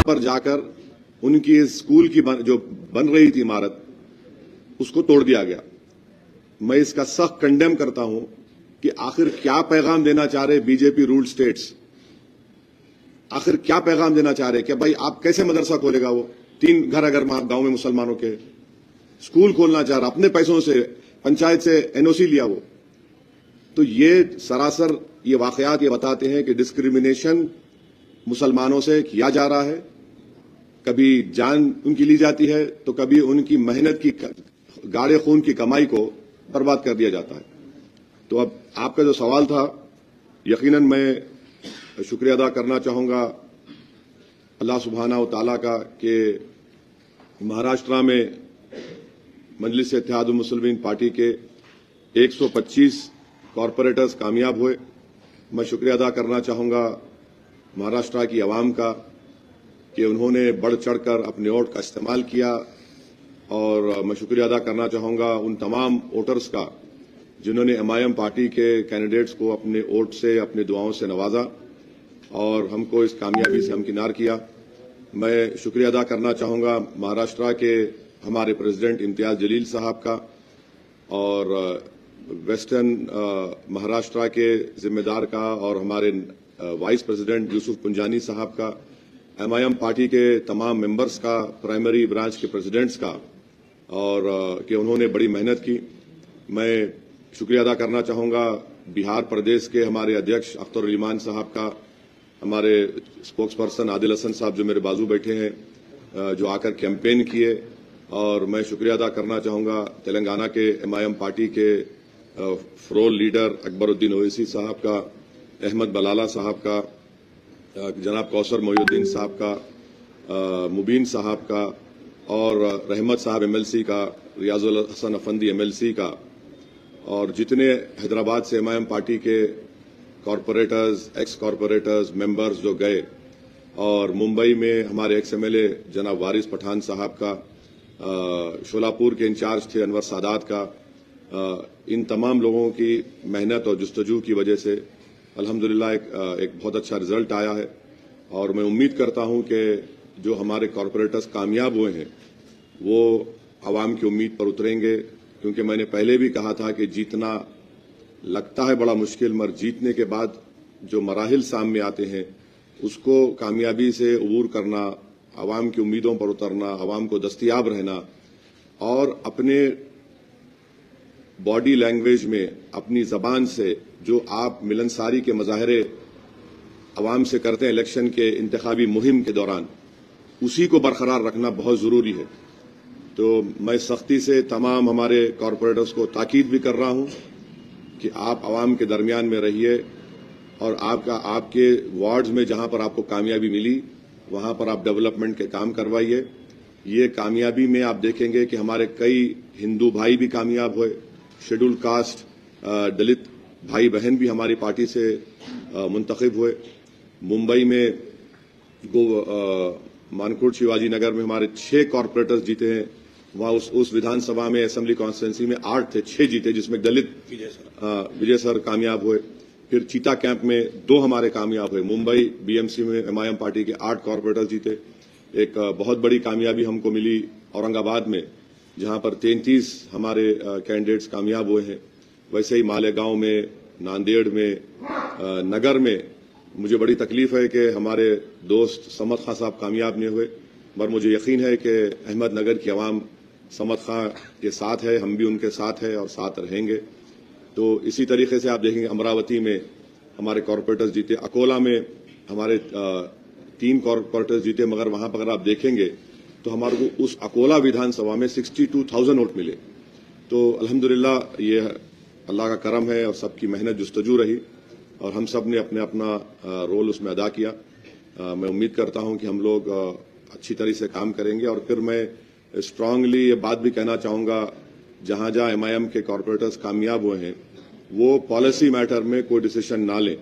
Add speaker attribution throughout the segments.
Speaker 1: پر جا کر ان کی اسکول کی جو بن رہی تھی عمارت اس کو توڑ دیا گیا. میں اس کا سخت کنڈیم کرتا ہوں کہ آخر کیا پیغام دینا چاہ رہے بی جے پی رولڈ اسٹیٹس. آخر کیا پیغام دینا چاہ رہے کہ بھائی آپ کیسے مدرسہ کھولے گا؟ وہ 3 گھر اگر گاؤں میں مسلمانوں کے اسکول کھولنا چاہ رہا اپنے پیسوں سے پنچایت سے NOC لیا وہ. تو یہ سراسر یہ واقعات یہ بتاتے ہیں کہ ڈسکریمنیشن مسلمانوں سے کیا جا رہا ہے. کبھی جان ان کی لی جاتی ہے تو کبھی ان کی محنت کی گاڑے خون کی کمائی کو برباد کر دیا جاتا ہے. تو اب آپ کا جو سوال تھا، یقیناً میں شکریہ ادا کرنا چاہوں گا اللہ سبحانہ و تعالیٰ کا کہ مہاراشٹرا میں مجلس اتحاد المسلمین پارٹی کے 125 کارپوریٹرز کامیاب ہوئے. میں شکریہ ادا کرنا چاہوں گا مہاراشٹرا کی عوام کا کہ انہوں نے بڑھ چڑھ کر اپنے ووٹ کا استعمال کیا. اور میں شکریہ ادا کرنا چاہوں گا ان تمام ووٹرز کا جنہوں نے MIM پارٹی کے کینڈیڈیٹس کو اپنے ووٹ سے اپنے دعاؤں سے نوازا اور ہم کو اس کامیابی سے ہمکنار کیا. میں شکریہ ادا کرنا چاہوں گا مہاراشٹرا کے ہمارے پریزیڈنٹ امتیاز جلیل صاحب کا اور ویسٹرن مہاراشٹرا کے ذمہ دار کا اور ہمارے وائس پریزیڈنٹ یوسف پنجانی صاحب کا، MIM پارٹی کے تمام ممبرز کا، پرائمری برانچ کے پریزیڈنٹس کا، اور کہ انہوں نے بڑی محنت کی. میں شکریہ ادا کرنا چاہوں گا بہار پردیش کے ہمارے ادھیکش اختر الایمان صاحب کا، ہمارے اسپوکس پرسن عادل حسن صاحب جو میرے بازو بیٹھے ہیں جو آ کر کیمپین کیے. اور میں شکریہ ادا کرنا چاہوں گا تلنگانہ کے MIM پارٹی کے فرول لیڈر اکبر الدین اویسی صاحب کا، احمد بلالہ صاحب کا، جناب کوثر محی الدین صاحب کا، مبین صاحب کا، اور رحمت صاحب MLC کا، ریاض الحسن افندی MLC کا، اور جتنے حیدرآباد سے MIM پارٹی کے کارپوریٹرز، ایکس کارپوریٹرز، ممبرز جو گئے، اور ممبئی میں ہمارے ایکس MLA جناب وارث پٹھان صاحب کا، شولاپور کے انچارج تھے انور سادات کا، ان تمام لوگوں کی محنت اور جستجو کی وجہ سے الحمدللہ ایک بہت اچھا رزلٹ آیا ہے. اور میں امید کرتا ہوں کہ جو ہمارے کارپوریٹرز کامیاب ہوئے ہیں وہ عوام کی امید پر اتریں گے، کیونکہ میں نے پہلے بھی کہا تھا کہ جیتنا لگتا ہے بڑا مشکل، مگر جیتنے کے بعد جو مراحل سامنے آتے ہیں اس کو کامیابی سے عبور کرنا، عوام کی امیدوں پر اترنا، عوام کو دستیاب رہنا، اور اپنے باڈی لینگویج میں اپنی زبان سے جو آپ ملنساری کے مظاہرے عوام سے کرتے ہیں الیکشن کے انتخابی مہم کے دوران، اسی کو برقرار رکھنا بہت ضروری ہے. تو میں سختی سے تمام ہمارے کارپوریٹرز کو تاکید بھی کر رہا ہوں کہ آپ عوام کے درمیان میں رہیے اور آپ کے وارڈز میں جہاں پر آپ کو کامیابی ملی وہاں پر آپ ڈیولپمنٹ کے کام کروائیے. یہ کامیابی میں آپ دیکھیں گے کہ ہمارے کئی ہندو بھائی بھی کامیاب ہوئے، شیڈول کاسٹ دلت بھائی بہن بھی ہماری پارٹی سے منتخب ہوئے. ممبئی میں مانکوٹ شیواجی نگر میں ہمارے 6 کارپوریٹرز جیتے ہیں. وہاں اس ودھان سبھا میں اسمبلی کانسٹیٹوینسی میں 8 تھے، 6 جیتے، جس میں دلت وجے سر کامیاب ہوئے. پھر چیتا کیمپ میں 2 ہمارے کامیاب ہوئے. ممبئی BMC میں MIM پارٹی کے 8 کارپوریٹرز جیتے. ایک بہت بڑی کامیابی ہم کو ملی اورنگ آباد میں، جہاں پر 33 ہمارے کینڈیڈیٹس کامیاب ہوئے ہیں. ویسے ہی مالیگاؤں میں، ناندیڑ میں، نگر میں مجھے بڑی تکلیف ہے کہ ہمارے دوست سمت خان صاحب کامیاب نہیں ہوئے، مگر مجھے یقین ہے کہ احمد نگر کی عوام سمت خان کے ساتھ ہے، ہم بھی ان کے ساتھ ہیں اور ساتھ رہیں گے. تو اسی طریقے سے آپ دیکھیں گے امراوتی میں ہمارے کارپوریٹرز جیتے، اکولا میں ہمارے 3 کارپوریٹرز جیتے، مگر وہاں پر اگر آپ دیکھیں گے تو ہمارے کو اس اکولا ودھان سبھا میں 62,000 ووٹ ملے. تو الحمدللہ یہ اللہ کا کرم ہے اور سب کی محنت جستجو رہی اور ہم سب نے اپنا رول اس میں ادا کیا. میں امید کرتا ہوں کہ ہم لوگ اچھی طرح سے کام کریں گے. اور پھر میں اسٹرانگلی یہ بات بھی کہنا چاہوں گا، جہاں MIM کے کارپوریٹرز کامیاب ہوئے ہیں وہ پالیسی میٹر میں کوئی ڈیسیشن نہ لیں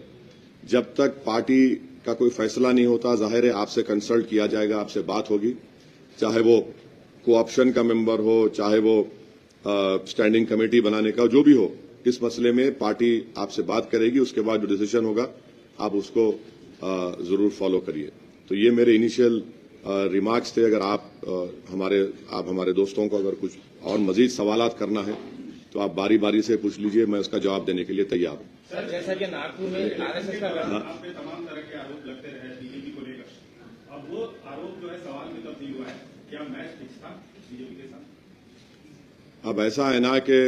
Speaker 1: جب تک پارٹی کا کوئی فیصلہ نہیں ہوتا. ظاہر ہے آپ سے کنسلٹ کیا جائے گا، آپ سے بات ہوگی، چاہے وہ کو آپشن کا ممبر ہو، چاہے وہ اسٹینڈنگ کمیٹی بنانے کا جو بھی ہو. اس مسئلے میں پارٹی آپ سے بات کرے گی، اس کے بعد جو ڈیسیشن ہوگا آپ اس کو ضرور فالو کریے. تو یہ میرے انیشیل ریمارکس تھے. اگر آپ ہمارے دوستوں کو اگر کچھ اور مزید سوالات کرنا ہے تو آپ باری باری سے پوچھ لیجئے, میں اس کا جواب دینے کے لیے تیار ہوں.
Speaker 2: سر جیسا کہ ناگپور میں RSS کا
Speaker 3: آپ پہ تمام طرح کے آروپ لگتے رہے BJP کو لے کر, اب وہ آروپ جو ہے سوال میں تبدیل ہوا ہے, کیا میچ فکس تھا BJP کے ساتھ؟
Speaker 1: اب ایسا ہے نا کہ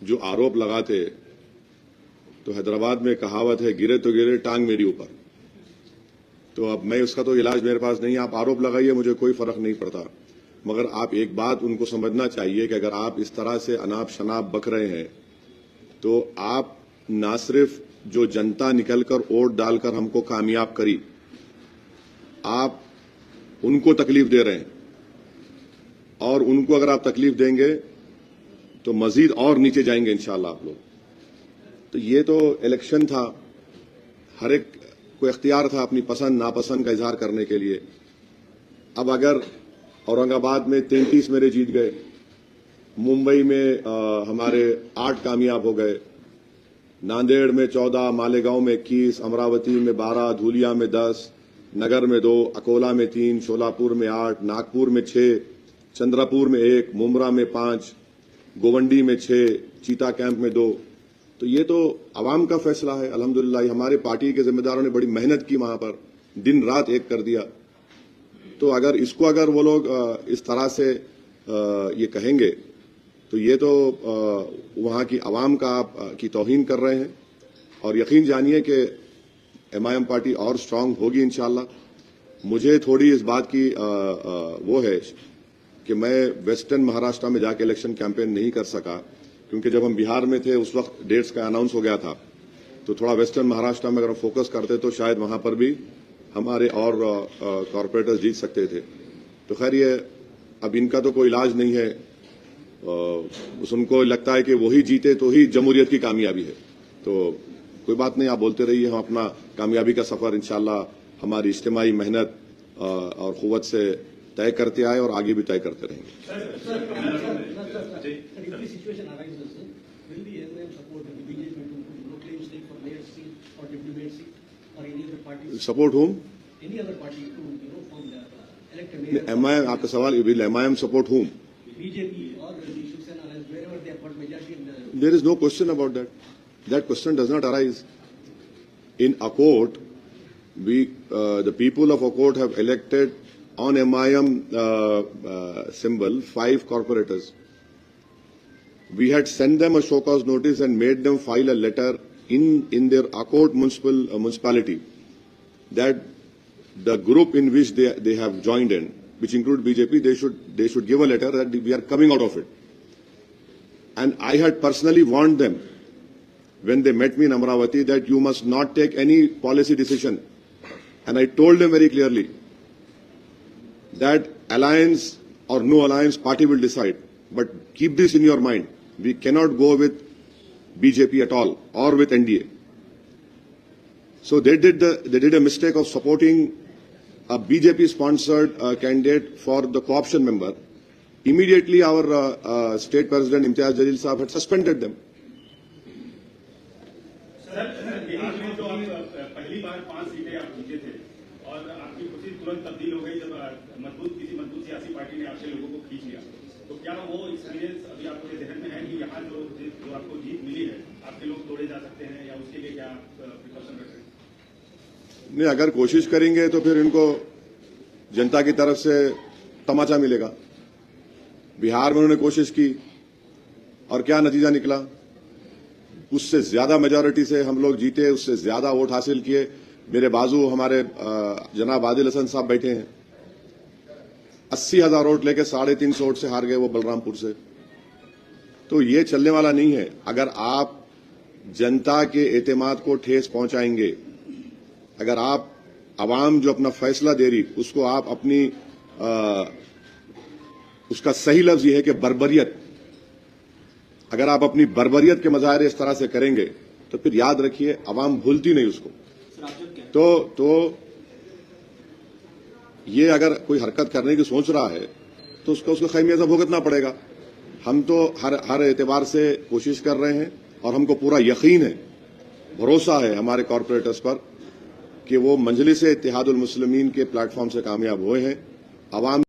Speaker 1: جو آروپ لگاتے تو حیدرآباد میں کہاوت ہے, گرے تو گرے ٹانگ میری اوپر. تو اب میں اس کا تو علاج میرے پاس نہیں. آپ آروپ لگائیے, مجھے کوئی فرق نہیں پڑتا, مگر آپ ایک بات ان کو سمجھنا چاہیے کہ اگر آپ اس طرح سے اناپ شناپ بک رہے ہیں تو آپ نہ صرف جو جنتا نکل کر ووٹ ڈال کر ہم کو کامیاب کری, آپ ان کو تکلیف دے رہے ہیں, اور ان کو اگر آپ تکلیف دیں گے تو مزید اور نیچے جائیں گے انشاءاللہ آپ لوگ. تو یہ تو الیکشن تھا, ہر ایک کو اختیار تھا اپنی پسند ناپسند کا اظہار کرنے کے لیے. اب اگر اورنگ آباد میں 33 میرے جیت گئے, ممبئی میں ہمارے 8 کامیاب ہو گئے, ناندیڑ میں 14, مالیگاؤں میں 21, امراوتی میں 12, دھولیا میں 10, نگر میں 2, اکولا میں 3, شولاپور میں 8, ناگپور میں 6, چندراپور میں 1, ممرا میں 5, گوونڈی میں 6, چیتا کیمپ میں 2. تو یہ تو عوام کا فیصلہ ہے. الحمدللہ ہمارے پارٹی کے ذمہ داروں نے بڑی محنت کی, وہاں پر دن رات ایک کر دیا. تو اگر وہ لوگ اس طرح سے یہ کہیں گے تو یہ تو وہاں کی عوام کی توہین کر رہے ہیں. اور یقین جانیے کہ MIM پارٹی اور اسٹرانگ ہوگی انشاءاللہ. مجھے تھوڑی اس بات کی وہ ہے کہ میں ویسٹرن مہاراشٹر میں جا کے الیکشن کیمپین نہیں کر سکا, کیونکہ جب ہم بہار میں تھے اس وقت ڈیٹس کا اناؤنس ہو گیا تھا. تو تھوڑا ویسٹرن مہاراشٹر میں اگر ہم فوکس کرتے تو شاید وہاں پر بھی ہمارے اور کارپوریٹرز جیت سکتے تھے. تو خیر یہ اب ان کا تو کوئی علاج نہیں ہے. بس ان کو لگتا ہے کہ وہی جیتے تو ہی جمہوریت کی کامیابی ہے. تو کوئی بات نہیں, آپ بولتے رہیے, ہم اپنا کامیابی کا سفر انشاءاللہ ہماری اجتماعی محنت اور قوت سے طے کرتے آئے اور آگے بھی طے کرتے رہیں گے. سپورٹ ہوم آپ کا سوال MIM support home. There is no question about that. That question does not arise. In Akot, the people of Akot have elected on MIM symbol 5 corporators. We had sent them a show cause notice and made them file a letter in their Akot municipality that the group in which they have joined in, which include BJP, they should give a letter that we are coming out of it. And I had personally warned them when they met me in Amravati that you must not take any policy decision. And I told them very clearly that alliance or no alliance, party will decide. But keep this in your mind. We cannot go with BJP at all or with NDA. So they did a mistake of supporting a BJP-sponsored candidate for the co-option member. Immediately, our state president Imtiaz Jalil Sahab had suspended them.
Speaker 3: سر بہار میں تو آپ پہلی بار 5 سیٹیں آپ جیتے تھے اور آپ کی خوشی ترنت تبدیل ہو گئی جب کسی مضبوط سیاسی پارٹی نے آپ سے لوگوں کو کھینچ لیا. تو کیا وہ ایکسپیرینس ابھی آپ کے ذہن میں ہے کہ یہاں جو آپ کو جیت ملی ہے آپ کے لوگ توڑے جا سکتے ہیں, یا اس کے لیے کیا پریکاشن رکھ رہے ہیں؟
Speaker 1: نہیں, اگر کوشش کریں گے تو پھر ان کو جنتا کی طرف سے تماچا ملے گا. بہار میں انہوں نے کوشش کی اور کیا نتیجہ نکلا؟ اس سے زیادہ میجورٹی سے ہم لوگ جیتے, اس سے زیادہ ووٹ حاصل کیے. میرے بازو ہمارے جناب عادل حسن صاحب بیٹھے ہیں, 80,000 ووٹ لے کے 350 ووٹ سے ہار گئے وہ بلرام پور سے. تو یہ چلنے والا نہیں ہے. اگر آپ جنتا کے اعتماد کو ٹھیس پہنچائیں گے, اگر آپ عوام جو اپنا فیصلہ دے رہی اس کو آپ اپنی اس کا صحیح لفظ یہ ہے کہ بربریت, اگر آپ اپنی بربریت کے مظاہرے اس طرح سے کریں گے تو پھر یاد رکھیے عوام بھولتی نہیں اس کو. تو یہ اگر کوئی حرکت کرنے کی سوچ رہا ہے تو اس کو خمیازہ بھگتنا پڑے گا. ہم تو ہر اعتبار سے کوشش کر رہے ہیں اور ہم کو پورا یقین ہے, بھروسہ ہے ہمارے کارپوریٹرز پر کہ وہ مجلس اتحاد المسلمین کے پلیٹ فارم سے کامیاب ہوئے ہیں. عوام